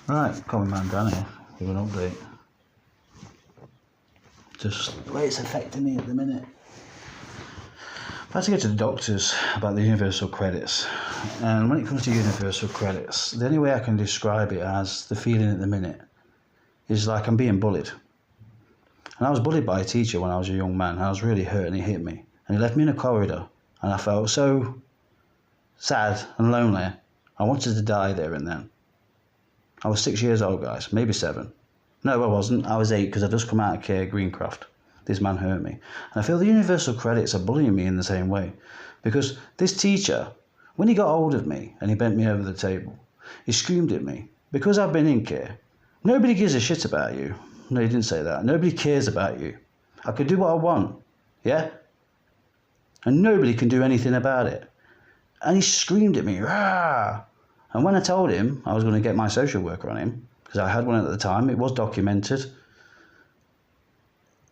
Right, coming man down here with an update. Just the way it's affecting me at the minute. I've had to go to the doctors about the universal credits, and when it comes to universal credits, the only way I can describe it as the feeling at the minute is like I'm being bullied. And I was bullied by a teacher when I was a young man, and I was really hurt, and he hit me. And he left me in a corridor, and I felt so sad and lonely. I wanted to die there and then. I was 6 years old, guys, maybe 7. No, I wasn't. I was 8 because I'd just come out of care, Greencraft. This man hurt me. And I feel the universal credits are bullying me in the same way. Because this teacher, when he got hold of me and he bent me over the table, he screamed at me. Because I've been in care, nobody gives a shit about you. No, he didn't say that. Nobody cares about you. I could do what I want, yeah? And nobody can do anything about it. And he screamed at me, rah! And when I told him I was going to get my social worker on him, because I had one at the time, it was documented,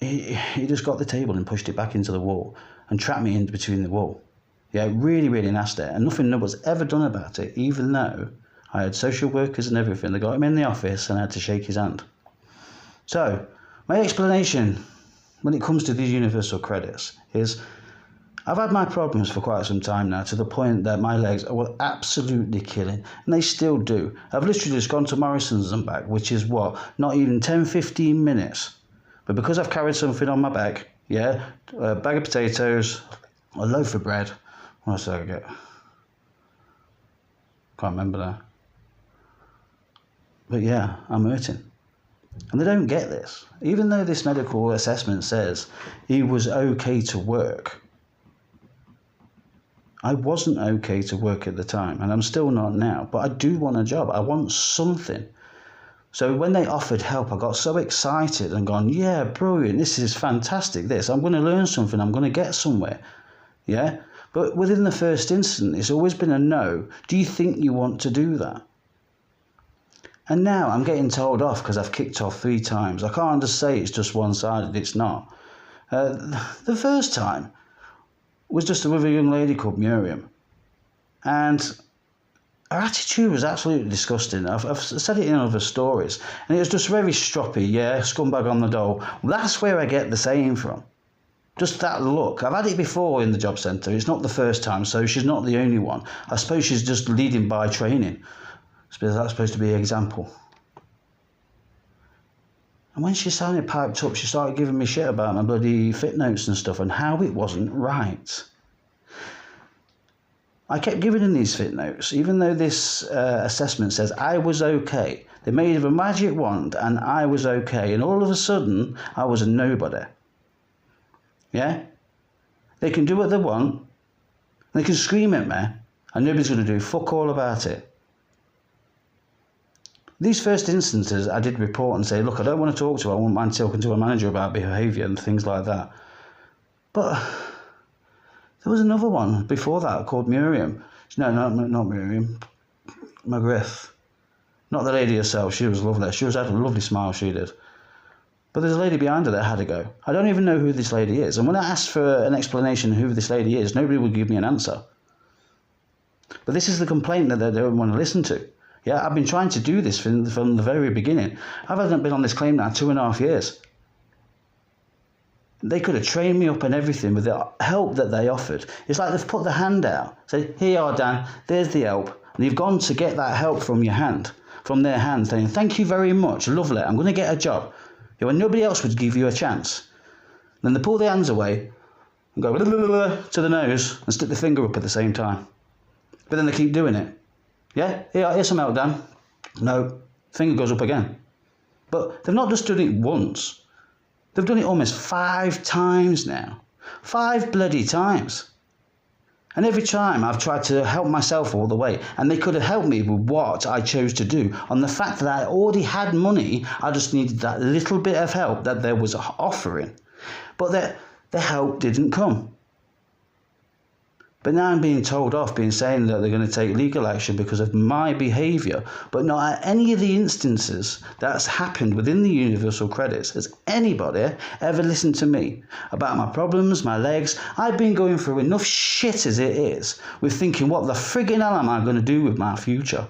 he just got the table and pushed it back into the wall and trapped me in between the wall. Yeah, really, really nasty. And nothing was ever done about it, even though I had social workers and everything. They got him in the office and I had to shake his hand. So, my explanation when it comes to these universal credits is I've had my problems for quite some time now, to the point that my legs were absolutely killing, and they still do. I've literally just gone to Morrison's and back, which is what, not even 10-15 minutes. But because I've carried something on my back, yeah, a bag of potatoes, a loaf of bread, what else did I get? Can't remember now. But yeah, I'm hurting. And they don't get this. Even though this medical assessment says he was okay to work, I wasn't okay to work at the time, and I'm still not now, but I do want a job. I want something. So when they offered help, I got so excited and gone, yeah, brilliant, this is fantastic, this. I'm going to learn something, I'm going to get somewhere, yeah? But within the first instant, it's always been a no. Do you think you want to do that? And now I'm getting told off because I've kicked off 3 times. I can't just say it's just one-sided, it's not. The first time was just with a young lady called Miriam. And her attitude was absolutely disgusting. I've said it in other stories. And it was just very stroppy, yeah, scumbag on the dole. Well, that's where I get the saying from. Just that look. I've had it before in the job centre. It's not the first time, so she's not the only one. I suppose she's just leading by training. That's supposed to be an example. And when she started piped up, she started giving me shit about my bloody fit notes and stuff and how it wasn't right. I kept giving them these fit notes, even though this assessment says I was okay. They made a magic wand and I was okay. And all of a sudden, I was a nobody. Yeah? They can do what they want. They can scream at me and nobody's going to do fuck all about it. These first instances, I did report and say, look, I don't want to talk to her. I wouldn't mind talking to a manager about behaviour and things like that. But there was another one before that called Miriam. No, not Miriam. McGriff. Not the lady herself. She was lovely. She had a lovely smile, she did. But there's a lady behind her that had a go. I don't even know who this lady is. And when I asked for an explanation of who this lady is, nobody would give me an answer. But this is the complaint that they don't want to listen to. Yeah, I've been trying to do this from the very beginning. I've been on this claim now 2.5 years. They could have trained me up and everything with the help that they offered. It's like they've put the hand out. Say, here you are, Dan, there's the help. And you've gone to get that help from your hand, from their hand, saying, thank you very much, lovely, I'm going to get a job. Yeah, when nobody else would give you a chance. Then they pull their hands away and go to the nose and stick the finger up at the same time. But then they keep doing it. Yeah, here's some help, Dan. No, finger goes up again. But they've not just done it once. They've done it almost 5 times now. 5 bloody times. And every time I've tried to help myself all the way. And they could have helped me with what I chose to do. On the fact that I already had money, I just needed that little bit of help that there was offering. But the help didn't come. But now I'm being told off, saying that they're going to take legal action because of my behaviour, but not at any of the instances that's happened within the universal credits has anybody ever listened to me about my problems, my legs. I've been going through enough shit as it is with thinking, what the friggin' hell am I going to do with my future?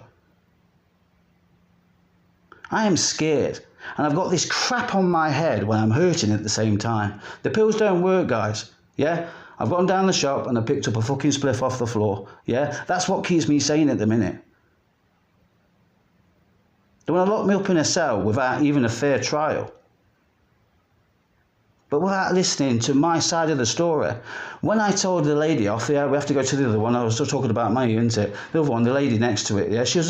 I am scared. And I've got this crap on my head when I'm hurting at the same time. The pills don't work, guys. Yeah? I've gone down the shop and I picked up a fucking spliff off the floor. Yeah? That's what keeps me sane at the minute. They want to lock me up in a cell without even a fair trial. But without listening to my side of the story. When I told the lady off, yeah, we have to go to the other one. I was still talking about me, isn't it? The other one, the lady next to it, yeah, she was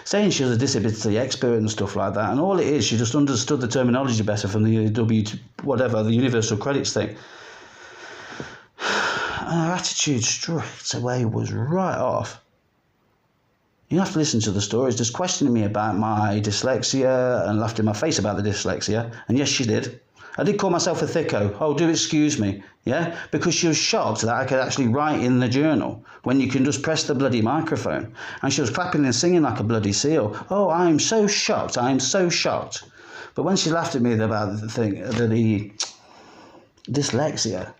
saying she was a disability expert and stuff like that. And all it is, she just understood the terminology better from the the universal credits thing. And her attitude straight away was right off. You have to listen to the stories, just questioning me about my dyslexia and laughed in my face about the dyslexia. And yes, she did. I did call myself a thicko. Oh, do excuse me. Yeah? Because she was shocked that I could actually write in the journal when you can just press the bloody microphone. And she was clapping and singing like a bloody seal. Oh, I'm so shocked. I'm so shocked. But when she laughed at me about the dyslexia,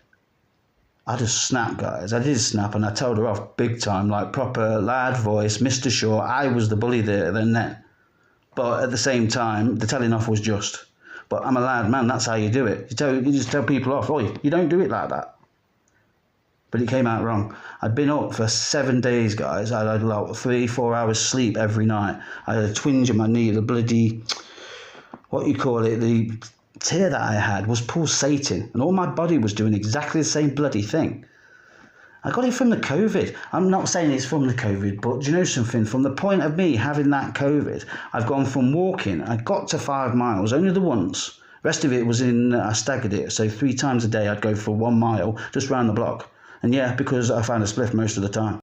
I just snapped, guys. I did snap, and I told her off big time, like proper loud voice, Mr. Shaw. I was the bully there then. But at the same time, the telling off was just. But I'm a loud man, that's how you do it. You just tell people off, oh, you don't do it like that. But it came out wrong. I'd been up for 7 days, guys. I had like 3-4 hours sleep every night. I had a twinge in my knee, the bloody, the tear that I had was pulsating, and all my body was doing exactly the same bloody thing. I got it from the COVID. I'm not saying it's from the COVID, but do you know something? From the point of me having that COVID, I've gone from walking, I got to 5 miles, only the once. The rest of it was I staggered it. So 3 times a day I'd go for 1 mile just round the block. And yeah, because I found a spliff most of the time.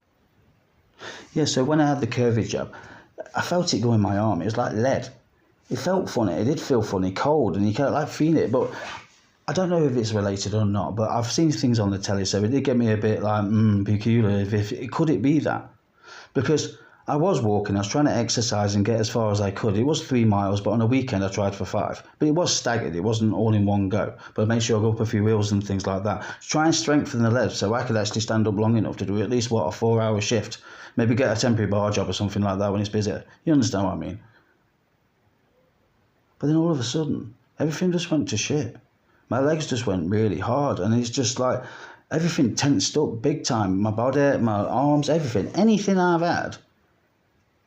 Yeah, so when I had the COVID jab, I felt it go in my arm. It was like lead. It felt funny. It did feel funny, cold, and you can't like feel it. But I don't know if it's related or not, but I've seen things on the telly, so it did get me a bit like, peculiar. Could it be that? Because I was walking, I was trying to exercise and get as far as I could. It was 3 miles, but on a weekend I tried for 5. But it was staggered, it wasn't all in one go. But I made sure I go up a few hills and things like that. Try and strengthen the legs so I could actually stand up long enough to do at least, a 4-hour shift. Maybe get a temporary bar job or something like that when it's busy. You understand what I mean? But then all of a sudden, everything just went to shit. My legs just went really hard, and it's just like everything tensed up big time. My body, my arms, everything, anything I've had.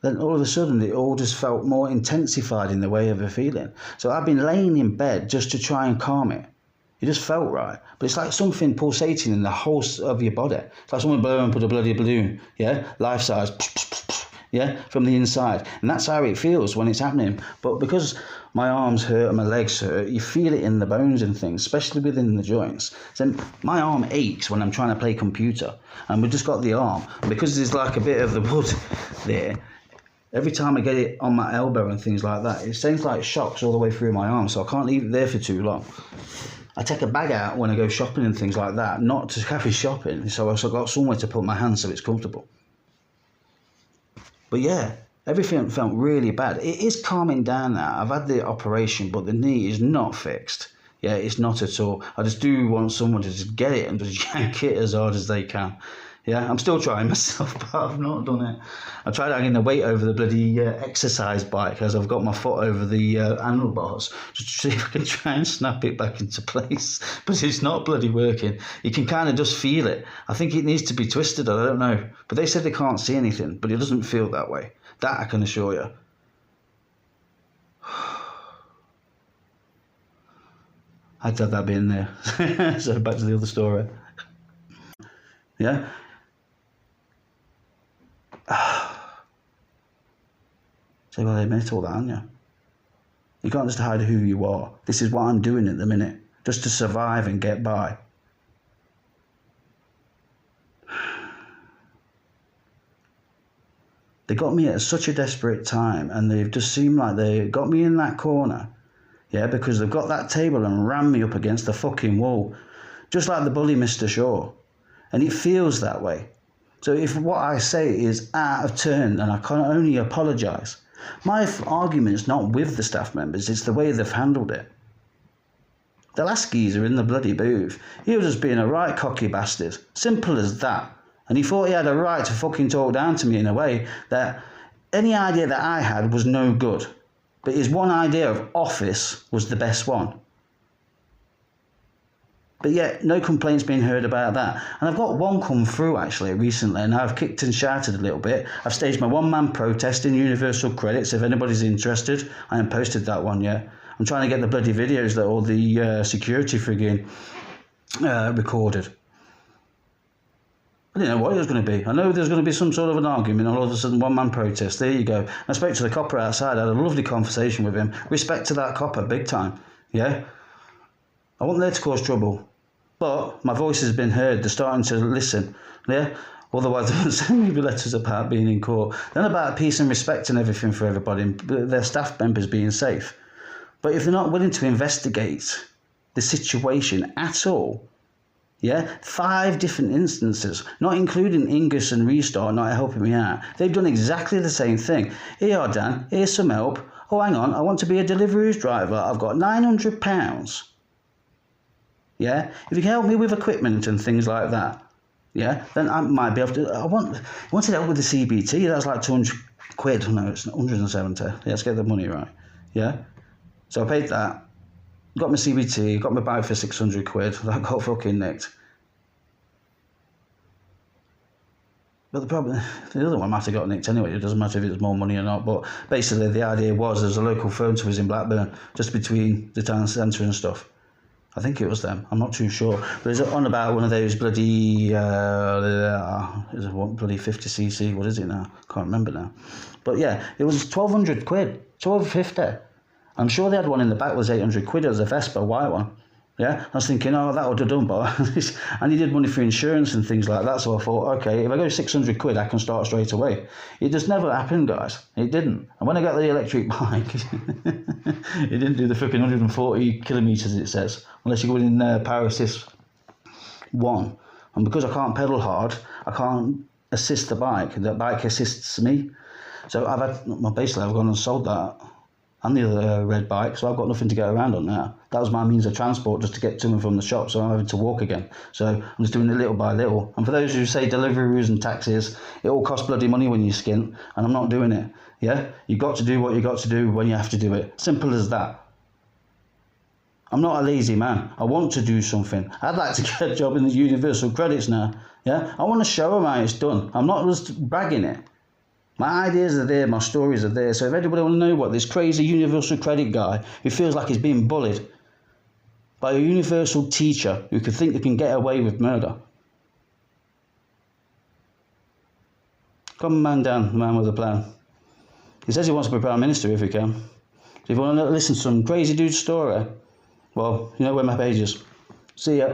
Then all of a sudden, it all just felt more intensified in the way of a feeling. So I've been laying in bed just to try and calm it. It just felt right. But it's like something pulsating in the whole of your body. It's like someone blowing up with a bloody balloon, yeah? Life size, yeah, from the inside. And that's how it feels when it's happening. But because my arms hurt and my legs hurt, you feel it in the bones and things, especially within the joints. So my arm aches when I'm trying to play computer. And we've just got the arm. And because there's like a bit of the wood there, every time I get it on my elbow and things like that, it seems like shocks all the way through my arm, so I can't leave it there for too long. I take a bag out when I go shopping and things like that, not to carry shopping, so I've got somewhere to put my hands so it's comfortable. But yeah, everything felt really bad. It is calming down now. I've had the operation, but the knee is not fixed. Yeah, it's not at all. I just do want someone to just get it and just yank it as hard as they can. Yeah, I'm still trying myself, but I've not done it. I tried hanging the weight over the bloody exercise bike as I've got my foot over the handlebars just to see if I can try and snap it back into place. But it's not bloody working. You can kind of just feel it. I think it needs to be twisted, I don't know. But they said they can't see anything, but it doesn't feel that way. That I can assure you. I had to have that bit in there. So back to the other story. Yeah. So you've got to admit all that, aren't you? You can't just hide who you are. This is what I'm doing at the minute, just to survive and get by. They got me at such a desperate time, and they've just seemed like they got me in that corner, yeah, because they've got that table and rammed me up against the fucking wall, just like the bully Mr. Shaw. And it feels that way. So if what I say is out of turn, then I can only apologise. My argument's not with the staff members, it's the way they've handled it. The last geezer in the bloody booth, he was just being a right cocky bastard. Simple as that. And he thought he had a right to fucking talk down to me in a way that any idea that I had was no good. But his one idea of office was the best one. But yet, no complaints being heard about that. And I've got one come through actually recently, and I've kicked and shouted a little bit. I've staged my one-man protest in Universal Credits. If anybody's interested, I haven't posted that one yet. I'm trying to get the bloody videos that all the security frigging recorded. I didn't know what it was going to be. I know there's going to be some sort of an argument, all of a sudden one-man protest. There you go. And I spoke to the copper outside. I had a lovely conversation with him. Respect to that copper, big time. Yeah? I wasn't there to cause trouble. But my voice has been heard. They're starting to listen. Yeah? Otherwise, they wouldn't send me letters about being in court. Then about peace and respect and everything for everybody, and their staff members being safe. But if they're not willing to investigate the situation at all, yeah, 5 different instances, not including Ingus and Restart not helping me out. They've done exactly the same thing. Here, Dan, here's some help. Oh, hang on, I want to be a deliveries driver. I've got £900. Yeah, if you can help me with equipment and things like that, yeah, then I might be able to. I wanted help with the CBT. That's like 200 quid. No, it's 170. Yeah, let's get the money right. Yeah, so I paid that. Got my CBT, got my bike for 600 quid. That got fucking nicked. But the problem, the other one might have got nicked anyway. It doesn't matter if it's more money or not. But basically, the idea was there's a local phone to us in Blackburn, just between the town centre and stuff. I think it was them. I'm not too sure. But it's on about one of those bloody, is it what, bloody 50cc? What is it now? Can't remember now. But yeah, it was 1,200 quid, 1,250. I'm sure they had one in the back was 800 quid as a Vespa white one. Yeah, I was thinking, oh, that would have done, but I needed money for insurance and things like that. So I thought, okay, if I go 600 quid, I can start straight away. It just never happened, guys. It didn't. And when I got the electric bike, it didn't do the freaking 140 kilometres, it says, unless you go in Power Assist 1. And because I can't pedal hard, I can't assist the bike. The bike assists me. So basically I've gone and sold that. And the other red bike, so I've got nothing to get around on now. That was my means of transport just to get to and from the shop, so I'm having to walk again. So I'm just doing it little by little. And for those who say deliveries and taxis, it all costs bloody money when you skint, and I'm not doing it. Yeah? You've got to do what you've got to do when you have to do it. Simple as that. I'm not a lazy man. I want to do something. I'd like to get a job in the Universal Credits now. Yeah? I want to show them how it's done. I'm not just bragging it. My ideas are there, my stories are there. So if anybody want to know what this crazy Universal Credit guy who feels like he's being bullied by a universal teacher who could think they can get away with murder. Come man down, the man with a plan. He says he wants to be Prime Minister if he can. So if you want to listen to some crazy dude's story, well, you know where my page is. See ya.